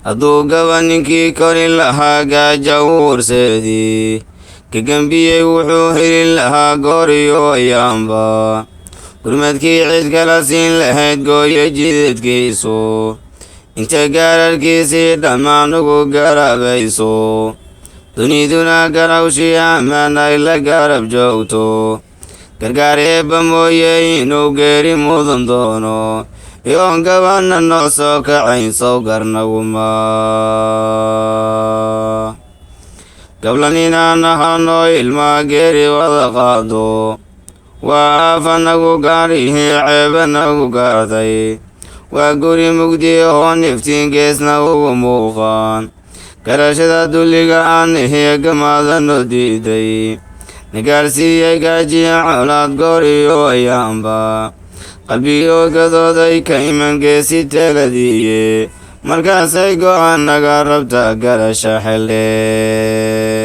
hadduu gaba ninkii kori lahaa gaaja uurseedii ka gembiyey wuxuu heli lahaa gooriyo ayaanba gurmadkii cid kala siin lahayd gooye jidadkiisu inta gaararkiisii dhammaan ugu garabayso duniduna garawshii ammaan ay la garab joogto gargaar eebba mooye inuu geeri mudan doono iyoon gabanna noo soo kacayn sow garnaguma gablan inaan ahanoo ilmaa geeri wada qaado waa aafanagu gaarihii ceebanagu gaartay waa guri mugdi oo niftiin geesna ugu muuqaan garashada dulliga aan ihiyo gamaadano diiday nagaarsiiyey gaajiya colaad gooriyo ayaanba qalbiyo gadooday ka iman geesi teeladiiye markaasay go'an naga rabta garasha xeldheer